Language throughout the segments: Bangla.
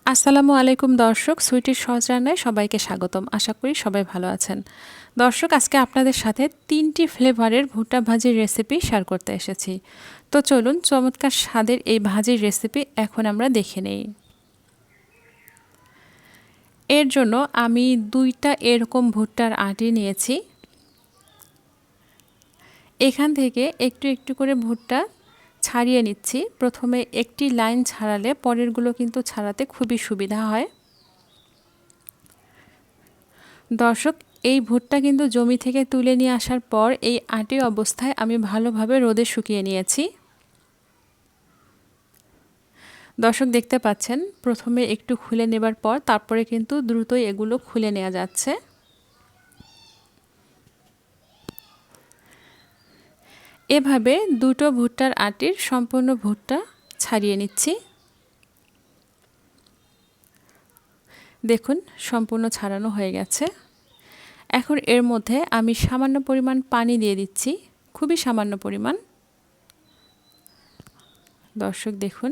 আসসালামু আলাইকুম দর্শক, সুইটির সহজ রান্নায় সবাইকে স্বাগতম। আশা করি সবাই ভালো আছেন। দর্শক, আজকে আপনাদের সাথে 3টি ফ্লেভারের ভুট্টা ভাজির রেসিপি শেয়ার করতে এসেছি। তো চলুন চমৎকার স্বাদের এই ভাজির রেসিপি এখন আমরা দেখে নেই। এর জন্য আমি 2টা এরকম ভুট্টার আটি নিয়েছি। এখান থেকে একটু একটু করে ভুট্টা ছাড়িয়ে নিচ্ছি। প্রথমে একটি লাইন ছাড়ালে পরেরগুলো কিন্তু ছাড়াতে খুবই সুবিধা হয়। দর্শক, এই ভুট্টা কিন্তু জমি থেকে তুলে নিয়ে আসার পর এই আটি অবস্থায় আমি ভালোভাবে রোদে শুকিয়ে নিয়েছি। দর্শক, দেখতে পাচ্ছেন প্রথমে একটু খুলে নেবার পর তারপরে কিন্তু দ্রুতই এগুলো খুলে নেওয়া যাচ্ছে। এভাবে দুটো ভুট্টার আটির সম্পূর্ণ ভুট্টা ছাড়িয়ে নিচ্ছি। দেখুন, সম্পূর্ণ ছাড়ানো হয়ে গেছে। এখন এর মধ্যে আমি সামান্য পরিমাণ পানি দিয়ে দিচ্ছি, খুবই সামান্য পরিমাণ। দর্শক দেখুন,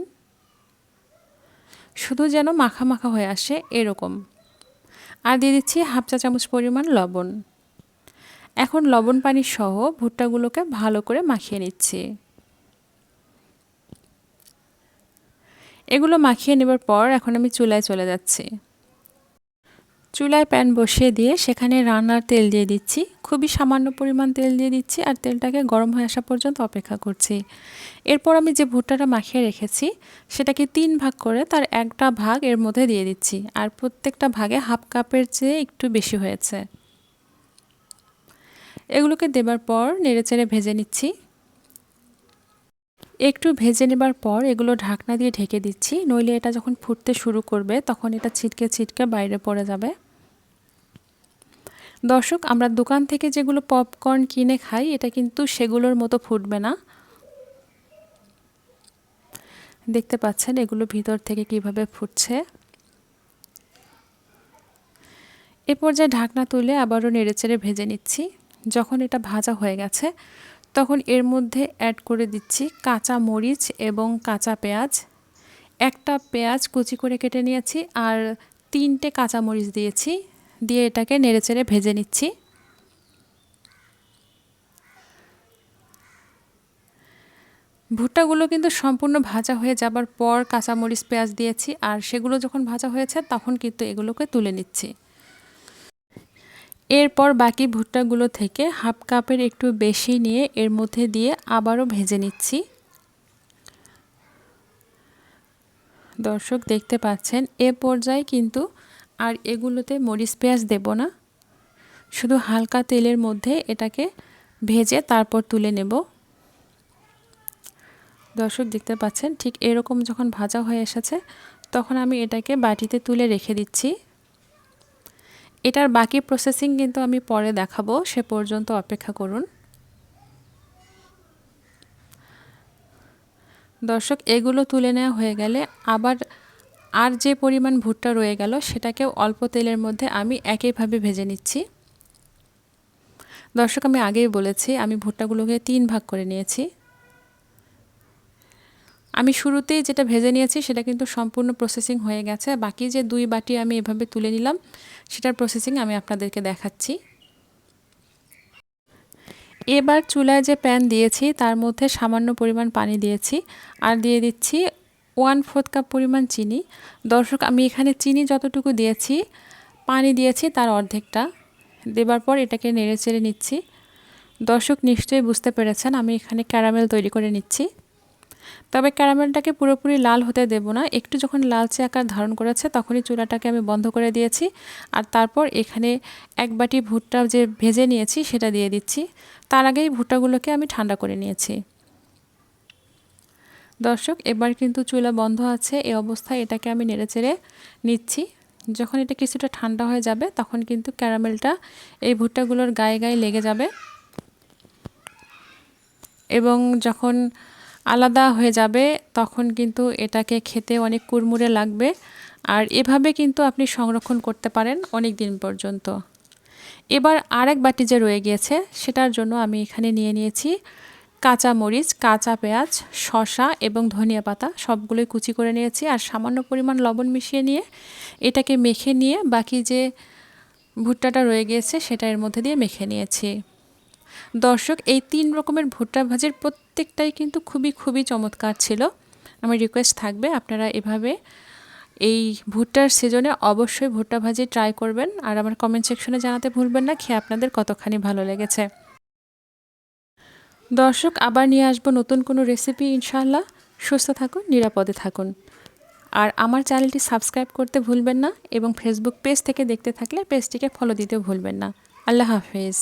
শুধু যেন মাখা মাখা হয়ে আসে এরকম। আর দিয়ে দিচ্ছি হাফ চা চামচ পরিমাণ লবণ। এখন লবণ পানি সহ ভুট্টাগুলোকে ভালো করে মাখিয়ে নিচ্ছি। এগুলো মাখিয়ে নেবার পর এখন আমি চুলায় চলে যাচ্ছি। চুলায় প্যান বসিয়ে দিয়ে সেখানে রান্নার তেল দিয়ে দিচ্ছি, খুবই সামান্য পরিমাণ তেল দিয়ে দিচ্ছি আর তেলটাকে গরম হয়ে আসা পর্যন্ত অপেক্ষা করছি। এরপর আমি যে ভুট্টাটা মাখিয়ে রেখেছি সেটাকে 3 ভাগ করে তার একটা ভাগ এর মধ্যে দিয়ে দিচ্ছি, আর প্রত্যেকটা ভাগে হাফ কাপের চেয়ে একটু বেশি হয়েছে। এগুলোকে দেবার পর নেড়েচেড়ে ভেজে নিচ্ছি। একটু ভেজে নেবার পর এগুলো ঢাকনা দিয়ে ঢেকে দিচ্ছি, নইলে এটা যখন ফুটতে শুরু করবে তখন এটা ছিটকে ছিটকে বাইরে পড়ে যাবে। দর্শক, আমরা দোকান থেকে যেগুলো পপকর্ন কিনে খাই এটা কিন্তু সেগুলোর মতো ফুটবে না। দেখতে পাচ্ছেন এগুলো ভিতর থেকে কিভাবে ফুটছে। এ পর্যায়ে ঢাকনা তুলে আবারও নেড়েচেড়ে ভেজে নিচ্ছি। যখন এটা ভাজা হয়ে গেছে তখন এর মধ্যে অ্যাড করে দিচ্ছি কাঁচা মরিচ এবং কাঁচা পেঁয়াজ। একটা পেঁয়াজ কুচি করে কেটে নিয়েছি আর 3টে কাঁচা মরিচ দিয়েছি, দিয়ে এটাকে নেড়েচেড়ে ভেজে নিচ্ছি। ভুট্টাগুলো কিন্তু সম্পূর্ণ ভাজা হয়ে যাবার পর কাঁচামরিচ পেঁয়াজ দিয়েছি, আর সেগুলো যখন ভাজা হয়েছে তখন কিন্তু এগুলোকে তুলে নিচ্ছি। এরপর বাকি ভুট্টাগুলো থেকে হাফ কাপের একটু বেশি নিয়ে এর মধ্যে দিয়ে আবারও ভেজে নিচ্ছি। দর্শক, দেখতে পাচ্ছেন এ পর্যায়ে কিন্তু আর এগুলোতে মরিচ পেঁয়াজ দেব না, শুধু হালকা তেলের মধ্যে এটাকে ভেজে তারপর তুলে নেব। দর্শক, দেখতে পাচ্ছেন ঠিক এরকম যখন ভাজা হয়ে এসেছে তখন আমি এটাকে বাটিতে তুলে রেখে দিচ্ছি। এটার বাকি প্রসেসিং কিন্তু আমি পরে দেখাবো, সে পর্যন্ত অপেক্ষা করুন। দর্শক, এগুলো তুলে নেওয়া হয়ে গেলে আবার আর যে পরিমাণ ভুট্টা রয়ে গেল সেটাকেও অল্প তেলের মধ্যে আমি একইভাবে ভেজে নিচ্ছি। দর্শক, আমি আগেই বলেছি আমি ভুট্টাগুলোকে 3 ভাগ করে নিয়েছি। আমি শুরুতেই যেটা ভেজে নিয়েছি সেটা কিন্তু সম্পূর্ণ প্রসেসিং হয়ে গেছে, বাকি যে 2 বাটি আমি এভাবে তুলে নিলাম সেটার প্রসেসিং আমি আপনাদেরকে দেখাচ্ছি। এবার চুলায় যে প্যান দিয়েছি তার মধ্যে সামান্য পরিমাণ পানি দিয়েছি আর দিয়ে দিচ্ছি 1/4 কাপ পরিমাণ চিনি। দর্শক, আমি এখানে চিনি যতটুকু দিয়েছি পানি দিয়েছি তার অর্ধেকটা। দেবার পর এটাকে নেড়েচেড়ে নিচ্ছি। দর্শক, নিশ্চয়ই বুঝতে পেরেছেন আমি এখানে ক্যারামেল তৈরি করে নিচ্ছি। তবে ক্যারামেলটাকে পুরোপুরি লাল হতে দেব না, একটু যখন লালচে আকার ধারণ করেছে তখনই চুলাটাকে আমি বন্ধ করে দিয়েছি আর তারপর এখানে 1 বাটি ভুট্টা যে ভেজে নিয়েছি সেটা দিয়ে দিচ্ছি। তার আগেই ভুট্টাগুলোকে আমি ঠান্ডা করে নিয়েছি। দর্শক, এবার কিন্তু চুলা বন্ধ আছে, এই অবস্থায় এটাকে আমি নেড়েচেড়ে নিচ্ছি। যখন এটা কিছুটা ঠান্ডা হয়ে যাবে তখন কিন্তু ক্যারামেলটা এই ভুট্টাগুলোর গায়ে গায়ে লেগে যাবে এবং যখন আলাদা হয়ে যাবে তখন কিন্তু এটাকে খেতে অনেক কুড়মুড়ে লাগবে। আর এভাবে কিন্তু আপনি সংরক্ষণ করতে পারেন অনেক দিন পর্যন্ত। এবার আরেক বাটি যে রয়ে গিয়েছে সেটার জন্য আমি এখানে নিয়ে নিয়েছি কাঁচা মরিচ, কাঁচা পেঁয়াজ, শসা এবং ধনিয়া পাতা সবগুলোই কুচি করে নিয়েছি আর সামান্য পরিমাণ লবণ মিশিয়ে নিয়ে এটাকে মেখে নিয়ে বাকি যে ভুট্টাটা রয়ে গিয়েছে সেটা এর মধ্যে দিয়ে মেখে নিয়েছি। দর্শক, এই 3 রকমের ভুট্টা ভাজির প্রত্যেকটাই কিন্তু খুবই চমৎকার ছিল। আমার রিকোয়েস্ট থাকবে আপনারা এভাবে এই ভুট্টার সিজনে অবশ্যই ভুট্টা ভাজি ট্রাই করবেন আর আমার কমেন্ট সেকশনে জানাতে ভুলবেন না খেয়ে আপনাদের কতখানি ভালো লেগেছে। দর্শক, আবার নিয়ে আসবো নতুন কোনো রেসিপি ইনশাআল্লাহ। সুস্থ থাকুন, নিরাপদে থাকুন। আর আমার চ্যানেলটি সাবস্ক্রাইব করতে ভুলবেন না এবং ফেসবুক পেজ থেকে দেখতে থাকলে পেজটিকে ফলো দিতেও ভুলবেন না। আল্লাহ হাফেজ।